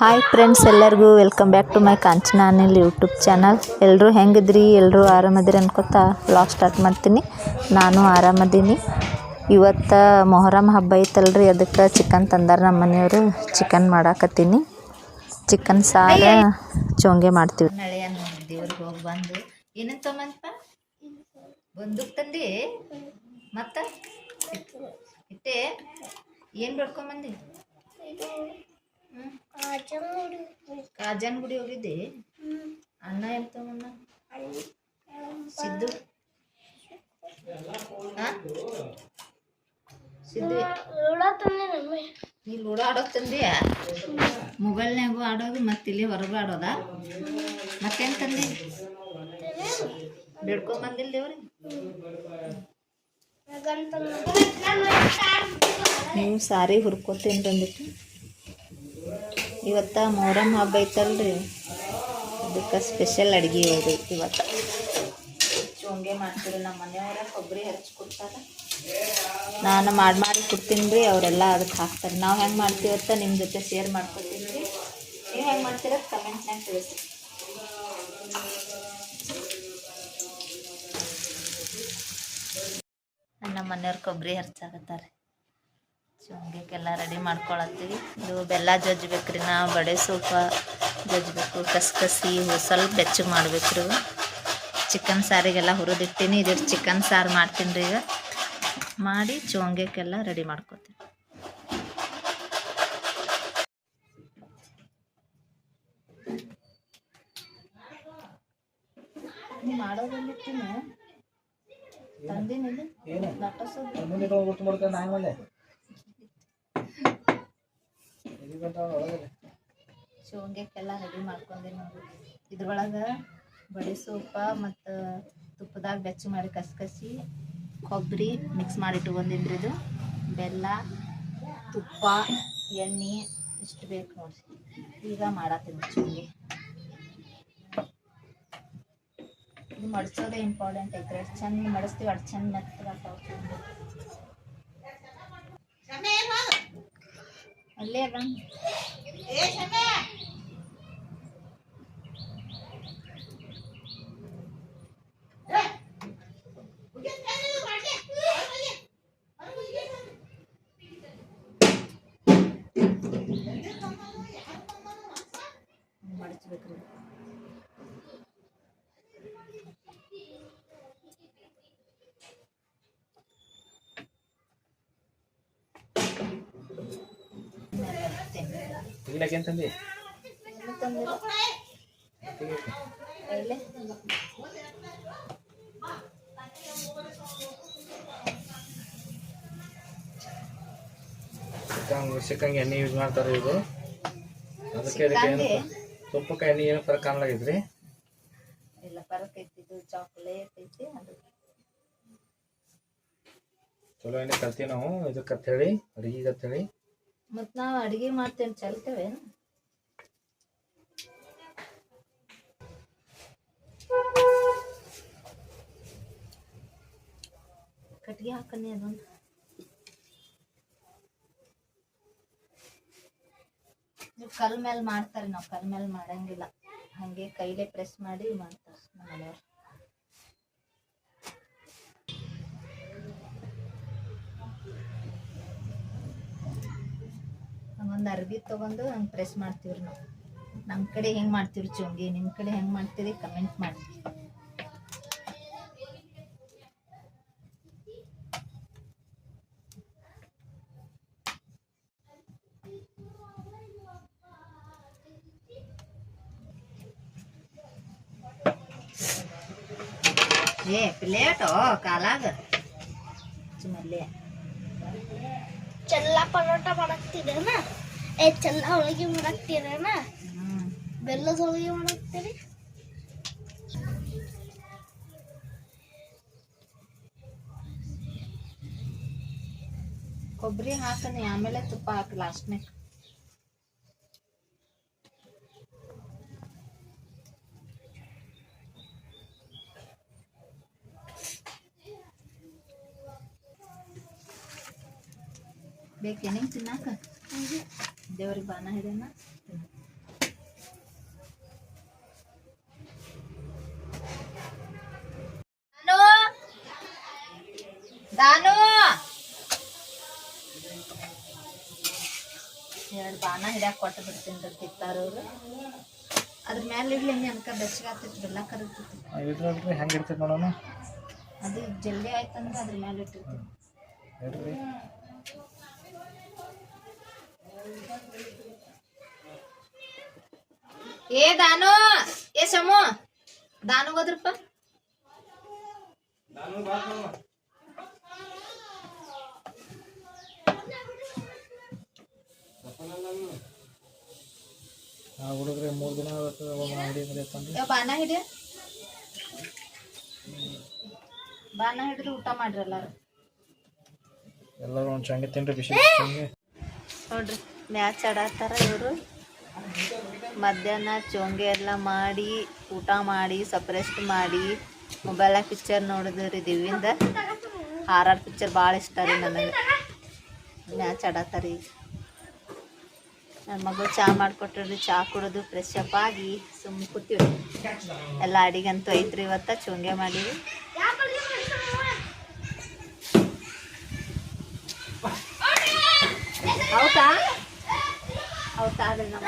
Hi friends, ಎಲ್ಲರಿಗೂ welcome back to my Kanchana Anil YouTube channel. ಎಲ್ಲರೂ ಹೆಂಗಿದ್ರಿ? ಎಲ್ಲರೂ ಆರಾಮದಿರಿ ಅನ್ಕೋತಾ ವ್ಲಾಗ್ ಸ್ಟಾರ್ಟ್ ಮಾಡ್ತೀನಿ. ನಾನು ಆರಾಮದೀನಿ. ಇವತ್ತು ಮೊಹರಮ್ ಹಬ್ಬ ಐತಲ್ರಿ, ಅದಕ್ಕೆ ಚಿಕನ್ ತಂದಾರ ನಮ್ಮ ಮನೆಯವರು. ಚಿಕನ್ ಮಾಡಾಕತ್ತೀನಿ. ಚಿಕನ್ ಸಾರು ಚೋಂಗೆ ಮಾಡ್ತೀವಿ. ನಳೆಯ ದೇವ್ರಿಗೆ ಹೋಗಿ ಬಂದು ಏನಂತ ಬಂದೂಕ್ ತಂದು ಮತ್ತು ಇಟ್ಟೆ ಏನು ಬೇಡ್ಕೊಂಬಂದು ಕಾಜನ್ ಗುಡಿ ಹೋಗಿದ್ದೆ. ಅಣ್ಣ ಎಂತ ಸಿದ್ದು ಸಿದ್ದು ನೀ ಲೂಡೋ ಆಡೋದು ತಂದೀಯ? ಮೊಬೈಲ್ನಾಗೂ ಆಡೋದು ಮತ್ತು ಇಲ್ಲಿ ಹೊರಗೂ ಆಡೋದ? ಮತ್ತೇನು ತಂದಿ? ಬೇಡ್ಕೊಂಬಂದಿಲ್ಲ ದೇವ್ರಿಗೆ? ನೀವು ಸಾರಿ ಹುರ್ಕೋತೀನಿ ಬಂದಿತ್ತು. ಇವತ್ತು ಮೊಹರಮ್ ಹಬ್ಬ ಐತಲ್ರಿ, ಅದಕ್ಕೆ ಸ್ಪೆಷಲ್ ಅಡುಗೆ ಹೋಗಿ ಇವತ್ತು ಚೋಂಗೆ ಮಾಡ್ತೀವಿ. ನಮ್ಮ ಮನೆಯವರ ಕೊಬ್ಬರಿ ಹಚ್ಚಿ ಕೊಡ್ತಾರೆ, ನಾನು ಮಾಡಿ ಕೊಡ್ತೀನಿ ರೀ. ಅವರೆಲ್ಲ ಅದಕ್ಕೆ ಹಾಕ್ತಾರೆ. ನಾವು ಹೆಂಗೆ ಮಾಡ್ತೀವತ್ತ ನಿಮ್ಮ ಜೊತೆ ಶೇರ್ ಮಾಡ್ಕೊತೀನಿ ರೀ. ನೀವು ಹೆಂಗೆ ಮಾಡ್ತೀರ ಕಮೆಂಟ್ನಾಗ ತಿಳಿಸಿ. ನಮ್ಮ ಮನೆಯವ್ರು ಕೊಬ್ಬರಿ ಹರ್ಚಾಕತ್ತಾರೆ. ಚೋಂಗೆಗೆಲ್ಲ ರೆಡಿ ಮಾಡ್ಕೊಳತ್ತೀವಿ. ಇದು ಬೆಲ್ಲ ಜಜ್ಬೇಕ್ರಿ, ನಾವು ಬಡೆ ಸೋಪ ಜಜ್ಬೇಕು, ಕಸ್ಕಸಿ ಸ್ವಲ್ಪ ಬೆಚ್ಚಗೆ ಮಾಡ್ಬೇಕ್ರಿ. ಚಿಕನ್ ಸಾರಿಗೆಲ್ಲ ಹುರಿದಿಟ್ಟಿನಿ. ಇದ್ರ ಚಿಕನ್ ಸಾರು ಮಾಡ್ತೀನಿ ರೀ. ಈಗ ಮಾಡಿ ಚೋಂಗೆಗೆಲ್ಲ ರೆಡಿ ಮಾಡ್ಕೊತೀನಿ. ಮಾಡೋದಿಲ್ಲ ತಂದಿನಿಲ್ಲ ಚೋಂಗೆಕ್ಕೆಲ್ಲ ರೆಡಿ ಮಾಡ್ಕೊಂಡೆ ನೋಡಿ. ಇದ್ರೊಳಗೆ ಬಡಿ ಸೋಪ ಮತ್ತು ತುಪ್ಪದಾಗ ಬೆಚ್ಚ ಮಾಡಿ ಕಸ್ಕಸಿ ಕೊಬ್ಬರಿ ಮಿಕ್ಸ್ ಮಾಡಿ ಇಟ್ಕೊಂಡಿದ್ರಿ. ಇದು ಬೆಲ್ಲ, ತುಪ್ಪ, ಎಣ್ಣೆ ಇಷ್ಟು ಬೇಕು ನೋಡಿ. ಈಗ ಮಾಡತ್ತೀನಿ ಚೋಂಗೆ. ಇದು ಮಡ್ಸೋದೇ ಇಂಪಾರ್ಟೆಂಟ್ ಐತೆ. ಎಷ್ಟು ಚಂದ ಮಡಿಸ್ತೀವಿ ಅಷ್ಟು ಚಂದ ಮೆತ್ತಗಾಗ್ತಾವ ಚೋಂಗೆ. ಅಲ್ಲೇ ಅದ ಮಡಿಸ್ಬೇಕ್ರಿ. ಸಿಕ್ಕಂಗೆ ಎಣ್ಣೆ ಯೂಸ್ ಮಾಡ್ತಾರೆ. ಇದು ಅದಕ್ಕೆ ತುಪ್ಪಕ್ಕೆ ಎಣ್ಣೆ ಏನು ಫರಕ್ ಕಾಣಲಾಗಿದ್ರಿ? ಎಲ್ಲ ಫರಕ್ ಐತಿ. ಇದು ಚಾಕ್ಲೇಟ್ ಐತಿ, ಅದು ಚಲೋ ಎಣ್ಣೆ ಕಲ್ತೀವಿ ನಾವು ಇದಕ್ಕೆ ಹೇಳಿ, ಅಡುಗೆಗೆ ಹೇಳಿ. ಮತ್ತು ನಾವು ಅಡುಗೆ ಮಾಡ್ತೇವೆ ಚಲ್ತೇವೆ. ಕಟ್ಗೆ ಹಾಕನಿ ಅದೊಂದು. ನೀವು ಕಲ್ ಮೇಲೆ ಮಾಡ್ತಾರೆ, ನಾವು ಕಲ್ ಮೇಲೆ ಮಾಡಂಗಿಲ್ಲ. ಹಾಗೆ ಕೈಲೇ ಪ್ರೆಸ್ ಮಾಡಿ ಮಾಡ್ತಾರೆ ನಮ್ಮ ಮನೆಯವ್ರು. ಹಂಗೊಂದು ಅರ್ಬಿ ತೊಗೊಂಡು ಹಂಗೆ ಪ್ರೆಸ್ ಮಾಡ್ತೀವ್ರಿ ನಾವು. ನಮ್ಮ ಕಡೆ ಹೆಂಗೆ ಮಾಡ್ತೀವಿ ಚೋಂಗಿ, ನಿಮ್ಮ ಕಡೆ ಹೆಂಗೆ ಮಾಡ್ತೀರಿ ಕಮೆಂಟ್ ಮಾಡಿ. ಪ್ಲೇಟು ಕಾಲಾಗ ಮಲ್ಲೆ ಚೆಲ್ಲ ಪರೋಟ ಮಾಡಾಕ್ತಿರೇನ? ಚೆಲ್ಲ ಹೋಳಿಗೆ ಮಾಡಾಕ್ತಿರೇನ? ಬೆಲ್ಲದ ಹೋಳಿಗೆ ಮಾಡಾಕ್ತೀರಿ? ಕೊಬ್ಬರಿ ಹಾಕನಿ, ಆಮೇಲೆ ತುಪ್ಪ ಹಾಕಿ ಲಾಸ್ಟ್ನಾಗ. ಬೇಕೇನು ತಿನ್ನಾಕ? ದೇವ್ರಿಗೆ ಬಾನ ಹಿಡಿಯೋಣ. ಬಾನ ಹಿಡ್ಯಾಕ ಕೊಟ್ಟು ಬಿಡ್ತೀನಿ ತಿತ್ತಾರವ್ರು. ಅದ್ರ ಮ್ಯಾಲೆ ಇಡ್ಲಿ ಹೆಂಗೆ ಅನ್ಕ ಬೆಚ್ಚಗಾಗ್ತೈತಿ, ಬೆಲ್ಲ ಕರಗ್ತೈತಿ. ಇದ್ರಲ್ರಿ ಹೆಂಗೆ ಇರ್ತೈತೆ ನೋಡೋಣ. ಅದು ಜಲ್ದಿ ಆಯ್ತಂದ್ರೆ ಅದ್ರ ಮ್ಯಾಲೆ ಇಟ್ಟಿರ್ತೀನಿ. ಹೇಳ್ರಿ ಏ ದಾನು, ಏ ಸಮು, ದಾನು ಹೋದ್ರಪ್ಪ. ಹುಡುಗ್ರಿ 3 ದಿನ ಅಂಗಡಿ ಬಾನ ಹಿಡಿಯ, ಬಾನ ಹಿಡಿದ್ರೆ ಊಟ ಮಾಡ್ರಿ ಎಲ್ಲರೂ ಒಂದು ಚಂಗೆ ತಿನ್ರಿ, ಬಿಸಿ ಚಂಗೆ ನೋಡ್ರಿ. ಮ್ಯಾಚ್ ಆಡತ್ತಾರ ಇವರು. ಮಧ್ಯಾಹ್ನ ಚೋಂಗೆ ಎಲ್ಲ ಮಾಡಿ ಊಟ ಮಾಡಿ ಸ್ವಲ್ಪ ರೆಸ್ಟ್ ಮಾಡಿ ಮೊಬೈಲಾಗ ಪಿಕ್ಚರ್ ನೋಡಿದ್ರಿ. ದಿವ್ಯಿಂದ ಹಾರಾಡ್ ಪಿಕ್ಚರ್ ಭಾಳ ಇಷ್ಟ ರೀ ನನಗೆ. ಮ್ಯಾಚ್ ಆಡತ್ತಾರ ಈಗ. ನನ್ನ ಮಗಳು ಚಹಾ ಮಾಡಿಕೊಟ್ರಿ, ಚಹಾ ಕುಡಿದು ಫ್ರೆಶ್ ಅಪ್ ಆಗಿ ಸುಮ್ಮನೆ ಕೂತೀವಿ. ಎಲ್ಲ ಅಡಿಗಂತೂ ಐತ್ರಿ. ಇವತ್ತು ಚೋಂಗೆ ಮಾಡೀವಿ. ಹೌದಾ ಹೌದಾ ಅದ್ರಿ ನಮ್ಮ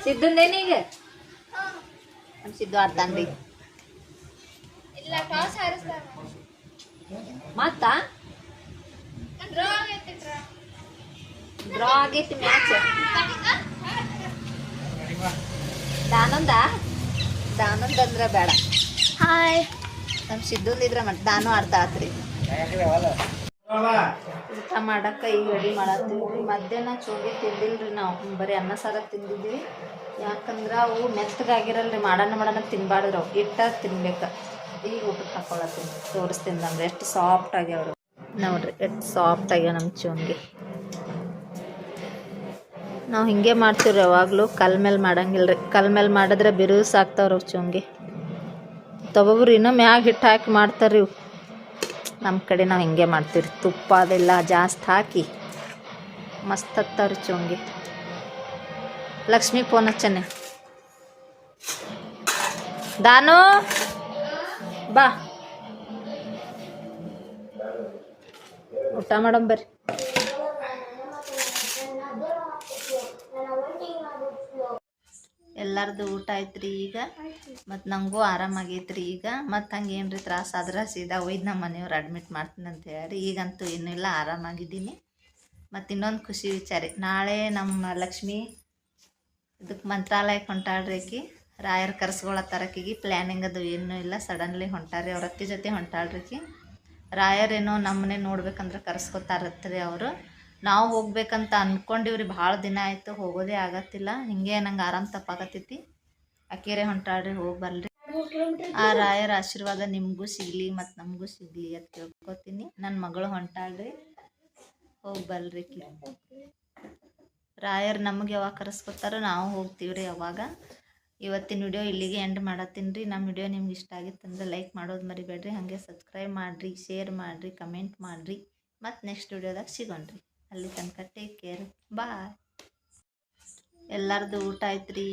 ಸಿದ್ಧಂದೇನೀಗ ನಮ್ಮ ಸಿದ್ದು ಆಡ್ತಾನ್ರಿ. ಮತ್ತ ಡ್ರಾ ಆಗೈತಿ ಮ್ಯಾಚ್. ದಾನಂದ ಅಂದ್ರೆ ಬೇಡ. ಹಾಯ್, ನಮ್ಮ ಸಿದ್ದುಂದಿದ್ರೆ ಮತ್ತೆ ದಾನು ಅರ್ಧ ಆತ್ರಿ. ಊಟ ಮಾಡಕ್ಕೆ ಈಗ ರೆಡಿ ಮಾಡತ್ತೀವಿ ರೀ. ಮಧ್ಯಾಹ್ನ ಚೋಂಗಿ ತಿಂದಿಲ್ರಿ ನಾವು, ಬರೀ ಅನ್ನ ಸಾರ ತಿಂದಿದ್ವಿ. ಯಾಕಂದ್ರೆ ಅವು ಮೆತ್ತಗಾಗಿರಲ್ರಿ, ಮಾಡೋಣ ತಿನ್ಬಾರ್ದು. ಅವು ಇಟ್ಟ ತಿನ್ಬೇಕು. ಈಗ ಊಟಕ್ಕೆ ಹಾಕೊಳತ್ತೀನಿ, ತೋರಿಸ್ತೀನಿ ನಮ್ಗೆ ಎಷ್ಟು ಸಾಫ್ಟ್ ಆಗ್ಯಾವ್ರು ನೋಡ್ರಿ. ಎಷ್ಟು ಸಾಫ್ಟ್ ಆಗ್ಯಾವ ನಮ್ಮ ಚೋಂಗಿ. ನಾವು ಹಿಂಗೆ ಮಾಡ್ತೀವಿ ರೀ ಯಾವಾಗಲೂ. ಕಲ್ ಮೇಲೆ ಮಾಡಂಗಿಲ್ಲ ರೀ. ಕಲ್ ಮೇಲೆ ಮಾಡಿದ್ರೆ ಬಿರುಸು ಆಗ್ತಾವ್ರಿ ಅವು ಚೋಂಗಿ. ತಗೊಬ್ರು ಇನ್ನೂ ಮ್ಯಾಗ ಹಿಟ್ಟು ಹಾಕಿ ಮಾಡ್ತಾರೆ ಇವು. ನಮ್ಮ ಕಡೆ ನಾವು ಹಿಂಗೆ ಮಾಡ್ತೀವಿ ರೀ. ತುಪ್ಪ ಅದೆಲ್ಲ ಜಾಸ್ತಿ ಹಾಕಿ ಮಸ್ತ್ ಹತ್ತಾವ್ರಿ ಚೋಂಗಿ. ಲಕ್ಷ್ಮಿ ಫೋನ್ ಹಚ್ಚನೆ. ದಾನು ಬಾ, ಊಟ ಮಾಡೋಣ ಬರ್ರಿ. ಎಲ್ಲರದು ಊಟ ಆಯ್ತು ರೀ ಈಗ. ಮತ್ತು ನನಗೂ ಆರಾಮಾಗೈತ್ರಿ ಈಗ. ಮತ್ತು ಹಂಗೆ ಏನು ರೀ ತ್ರಾಸ ಆದ್ರೆ ಸೀದಾ ಒಯ್ದು ನಮ್ಮ ಮನೆಯವ್ರು ಅಡ್ಮಿಟ್ ಮಾಡ್ತೀನಿ ಅಂತ ಹೇಳಿ. ಈಗಂತೂ ಏನಿಲ್ಲ, ಆರಾಮಾಗಿದ್ದೀನಿ. ಮತ್ತು ಇನ್ನೊಂದು ಖುಷಿ ವಿಚಾರ, ನಾಳೆ ನಮ್ಮ ಲಕ್ಷ್ಮಿ ಇದಕ್ಕೆ ಮಂತ್ರಾಲಯಕ್ಕೆ ಹೊಂಟಾಳ್ರಿ. ಆಕಿ ರಾಯರ್ ಕರ್ಸ್ಕೊಳತ್ತಾರಕಿಗೆ. ಪ್ಲ್ಯಾನಿಂಗ್ ಅದು ಏನೂ ಇಲ್ಲ, ಸಡನ್ಲಿ ಹೊಂಟಾರಿ. ಅವ್ರ ಅತ್ತಿ ಜೊತೆ ಹೊಂಟಾಳ್ರಿಕಿ. ರಾಯರೇನೋ ನಮ್ಮನೆ ನೋಡ್ಬೇಕಂದ್ರೆ ಕರ್ಸ್ಕೊತಾರತ್ರಿ ಅವರು. ನಾವು ಹೋಗ್ಬೇಕಂತ ಅಂದ್ಕೊಂಡಿವ್ರಿ. ಭಾಳ ದಿನ ಆಯಿತು, ಹೋಗೋದೇ ಆಗತ್ತಿಲ್ಲ. ಹಿಂಗೆ ನಂಗೆ ಆರಾಮ ತಪ್ಪಾಗತ್ತೈತಿ. ಅಕ್ಕೇರೆ ಹೊಂಟಾಳ್ರಿ, ಹೋಗಿ ಬಲ್ರಿ. ಆ ರಾಯರ ಆಶೀರ್ವಾದ ನಿಮಗೂ ಸಿಗಲಿ ಮತ್ತು ನಮಗೂ ಸಿಗಲಿ ಅಂತ ಕೇಳ್ಕೊತೀನಿ. ನನ್ನ ಮಗಳು ಹೊಂಟಾಳ್ರಿ, ಹೋಗಿ ಬಲ್ರಿ. ರಾಯರು ನಮಗೆ ಯಾವಾಗ ಕರೆಸ್ಕೊತಾರೋ ನಾವು ಹೋಗ್ತೀವಿ ರೀ ಯಾವಾಗ. ಇವತ್ತಿನ ವಿಡಿಯೋ ಇಲ್ಲಿಗೆ ಎಂಡ್ ಮಾಡತ್ತೀನಿ ರೀ. ನಮ್ಮ ವಿಡಿಯೋ ನಿಮ್ಗೆ ಇಷ್ಟ ಆಗಿತ್ತಂದ್ರೆ ಲೈಕ್ ಮಾಡೋದು ಮರಿಬೇಡ್ರಿ. ಹಾಗೆ ಸಬ್ಸ್ಕ್ರೈಬ್ ಮಾಡಿರಿ, ಶೇರ್ ಮಾಡಿರಿ, ಕಮೆಂಟ್ ಮಾಡಿರಿ. ಮತ್ತು ನೆಕ್ಸ್ಟ್ ವಿಡಿಯೋದಾಗ ಸಿಗೋಣ್ರಿ. ಅಲ್ಲಿ ತನಕ ಟೇಕ್ ಕೇರ್, ಬಾಯ್. ಎಲ್ಲರದು ಊಟ ಆಯ್ತು ರೀ.